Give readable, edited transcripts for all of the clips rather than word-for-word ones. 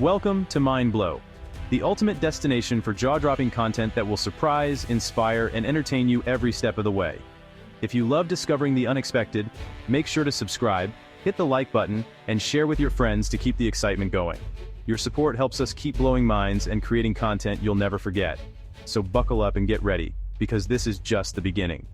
Welcome to Mind Blow, the ultimate destination for jaw-dropping content that will surprise, inspire, and entertain you every step of the way. If you love discovering the unexpected, make sure to subscribe, hit the like button, and share with your friends to keep the excitement going. Your support helps us keep blowing minds and creating content you'll never forget. So buckle up and get ready, because this is just the beginning.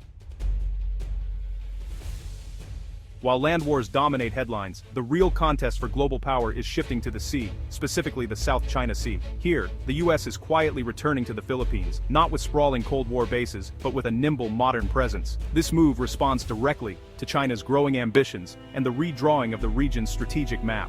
While land wars dominate headlines, the real contest for global power is shifting to the sea, specifically the South China Sea. Here, the US is quietly returning to the Philippines, not with sprawling Cold War bases, but with a nimble modern presence. This move responds directly to China's growing ambitions and the redrawing of the region's strategic map.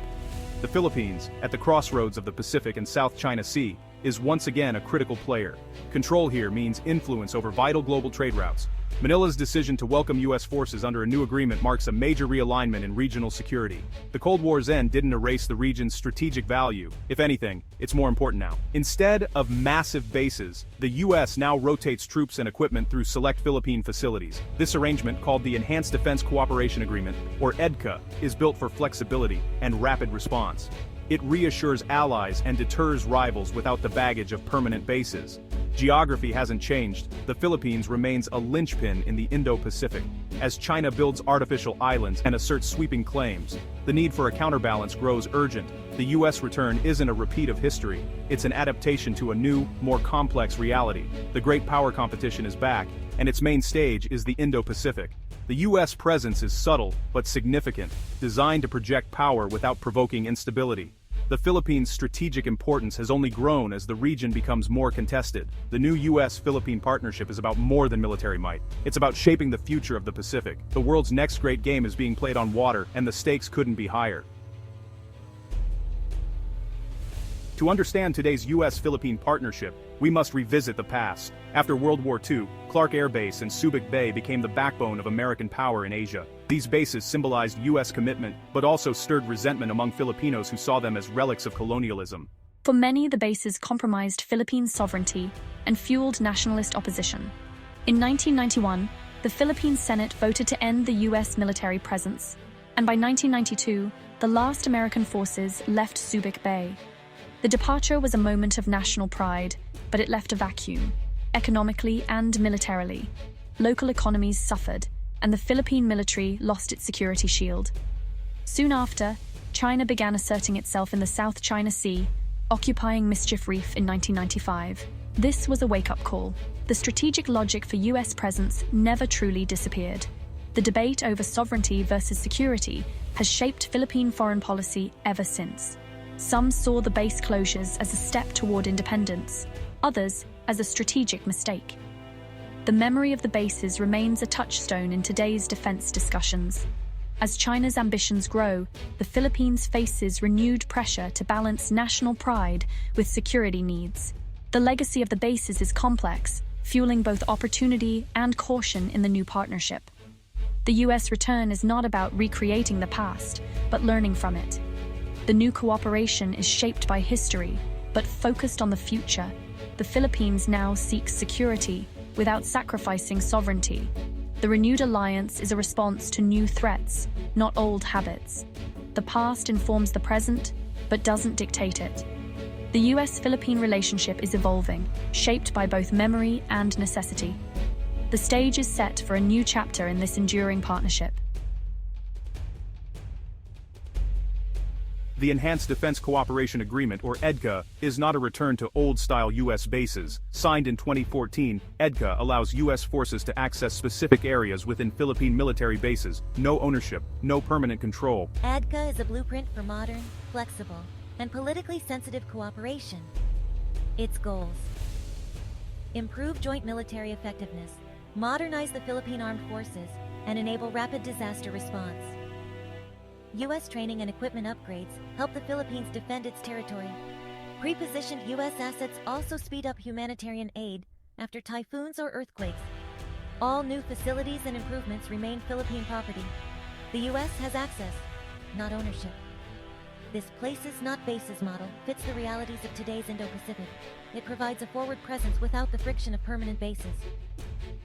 The Philippines, at the crossroads of the Pacific and South China Sea, is once again a critical player. Control here means influence over vital global trade routes. Manila's decision to welcome U.S. forces under a new agreement marks a major realignment in regional security. The Cold War's end didn't erase the region's strategic value. If anything, it's more important now. Instead of massive bases, the U.S. now rotates troops and equipment through select Philippine facilities. This arrangement, called the Enhanced Defense Cooperation Agreement, or EDCA, is built for flexibility and rapid response. It reassures allies and deters rivals without the baggage of permanent bases. Geography hasn't changed. The Philippines remains a linchpin in the Indo-Pacific. As China builds artificial islands and asserts sweeping claims, the need for a counterbalance grows urgent. The U.S. return isn't a repeat of history. It's an adaptation to a new, more complex reality. The great power competition is back, and its main stage is the Indo-Pacific. The U.S. presence is subtle but significant, designed to project power without provoking instability. The Philippines' strategic importance has only grown as the region becomes more contested. The new U.S.-Philippine partnership is about more than military might. It's about shaping the future of the Pacific. The world's next great game is being played on water, and the stakes couldn't be higher. To understand today's U.S.-Philippine partnership, we must revisit the past. After World War II, Clark Air Base and Subic Bay became the backbone of American power in Asia. These bases symbolized U.S. commitment, but also stirred resentment among Filipinos who saw them as relics of colonialism. For many, the bases compromised Philippine sovereignty and fueled nationalist opposition. In 1991, the Philippine Senate voted to end the U.S. military presence, and by 1992, the last American forces left Subic Bay. The departure was a moment of national pride, but it left a vacuum, economically and militarily. Local economies suffered, and the Philippine military lost its security shield. Soon after, China began asserting itself in the South China Sea, occupying Mischief Reef in 1995. This was a wake-up call. The strategic logic for U.S. presence never truly disappeared. The debate over sovereignty versus security has shaped Philippine foreign policy ever since. Some saw the base closures as a step toward independence, others as a strategic mistake. The memory of the bases remains a touchstone in today's defense discussions. As China's ambitions grow, the Philippines faces renewed pressure to balance national pride with security needs. The legacy of the bases is complex, fueling both opportunity and caution in the new partnership. The U.S. return is not about recreating the past, but learning from it. The new cooperation is shaped by history, but focused on the future. The Philippines now seeks security without sacrificing sovereignty. The renewed alliance is a response to new threats, not old habits. The past informs the present, but doesn't dictate it. The U.S.-Philippine relationship is evolving, shaped by both memory and necessity. The stage is set for a new chapter in this enduring partnership. The Enhanced Defense Cooperation Agreement, or EDCA, is not a return to old-style U.S. bases. Signed in 2014, EDCA allows U.S. forces to access specific areas within Philippine military bases. No ownership, no permanent control. EDCA is a blueprint for modern, flexible, and politically sensitive cooperation. Its goals: improve joint military effectiveness, modernize the Philippine Armed Forces, and enable rapid disaster response. U.S. training and equipment upgrades help the Philippines defend its territory. Pre-positioned U.S. assets also speed up humanitarian aid after typhoons or earthquakes. All new facilities and improvements remain Philippine property. The U.S. has access, not ownership. This places not bases model fits the realities of today's Indo-Pacific. It provides a forward presence without the friction of permanent bases.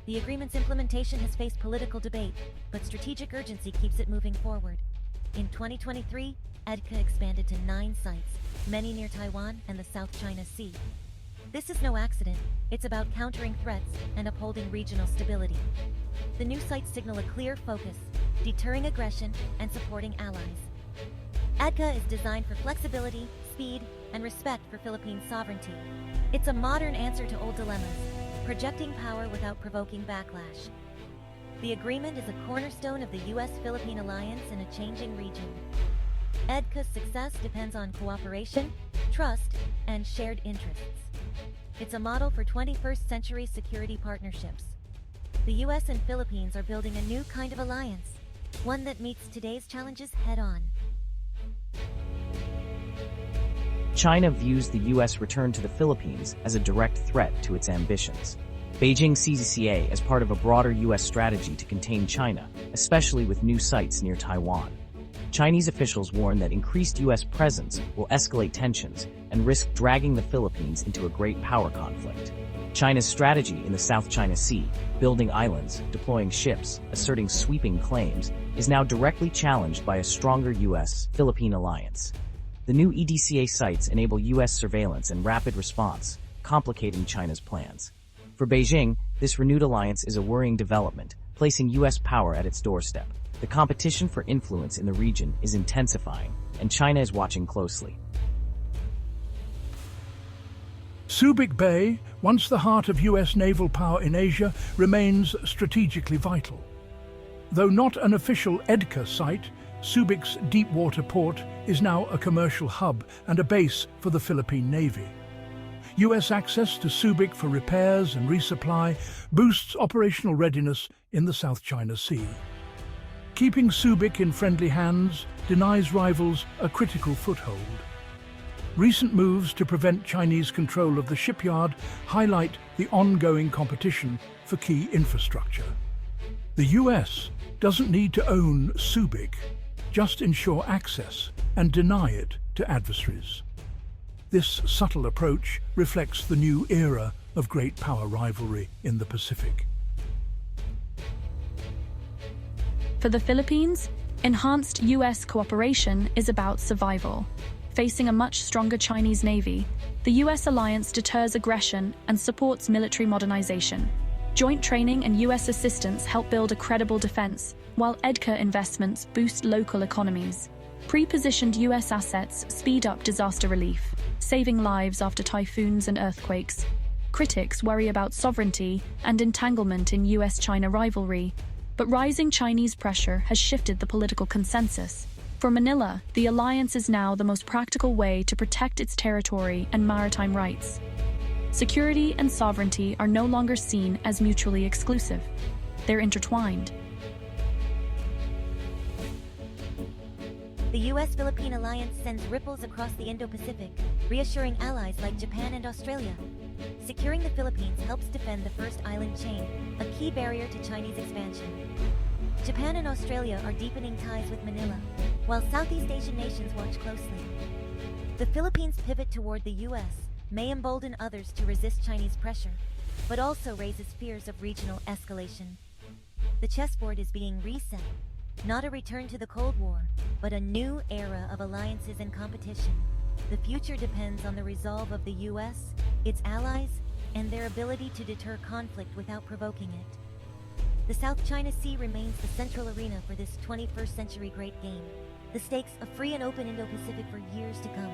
The agreement's implementation has faced political debate, but strategic urgency keeps it moving forward. In 2023, EDCA expanded to 9 sites, many near Taiwan and the South China Sea. This is no accident, it's about countering threats and upholding regional stability. The new sites signal a clear focus, deterring aggression and supporting allies. EDCA is designed for flexibility, speed, and respect for Philippine sovereignty. It's a modern answer to old dilemmas, projecting power without provoking backlash. The agreement is a cornerstone of the U.S.-Philippine alliance in a changing region. EDCA's success depends on cooperation, trust, and shared interests. It's a model for 21st century security partnerships. The U.S. and Philippines are building a new kind of alliance, one that meets today's challenges head-on. China views the U.S. return to the Philippines as a direct threat to its ambitions. Beijing sees EDCA as part of a broader U.S. strategy to contain China, especially with new sites near Taiwan. Chinese officials warn that increased U.S. presence will escalate tensions and risk dragging the Philippines into a great power conflict. China's strategy in the South China Sea, building islands, deploying ships, asserting sweeping claims, is now directly challenged by a stronger U.S.-Philippine alliance. The new EDCA sites enable U.S. surveillance and rapid response, complicating China's plans. For Beijing, this renewed alliance is a worrying development, placing U.S. power at its doorstep. The competition for influence in the region is intensifying, and China is watching closely. Subic Bay, once the heart of U.S. naval power in Asia, remains strategically vital. Though not an official EDCA site, Subic's deep-water port is now a commercial hub and a base for the Philippine Navy. U.S. access to Subic for repairs and resupply boosts operational readiness in the South China Sea. Keeping Subic in friendly hands denies rivals a critical foothold. Recent moves to prevent Chinese control of the shipyard highlight the ongoing competition for key infrastructure. The U.S. doesn't need to own Subic, just ensure access and deny it to adversaries. This subtle approach reflects the new era of great power rivalry in the Pacific. For the Philippines, enhanced U.S. cooperation is about survival. Facing a much stronger Chinese Navy, the U.S. alliance deters aggression and supports military modernization. Joint training and U.S. assistance help build a credible defense, while EDCA investments boost local economies. Pre-positioned U.S. assets speed up disaster relief, saving lives after typhoons and earthquakes. Critics worry about sovereignty and entanglement in U.S.-China rivalry, but rising Chinese pressure has shifted the political consensus. For Manila, the alliance is now the most practical way to protect its territory and maritime rights. Security and sovereignty are no longer seen as mutually exclusive. They're intertwined. The U.S.-Philippine alliance sends ripples across the Indo-Pacific, reassuring allies like Japan and Australia. Securing the Philippines helps defend the first island chain, a key barrier to Chinese expansion. Japan and Australia are deepening ties with Manila, while Southeast Asian nations watch closely. The Philippines' pivot toward the U.S. may embolden others to resist Chinese pressure, but also raises fears of regional escalation. The chessboard is being reset, not a return to the Cold War, but a new era of alliances and competition. The future depends on the resolve of the U.S., its allies, and their ability to deter conflict without provoking it. The South China Sea remains the central arena for this 21st century great game. The stakes, a free and open Indo-Pacific for years to come.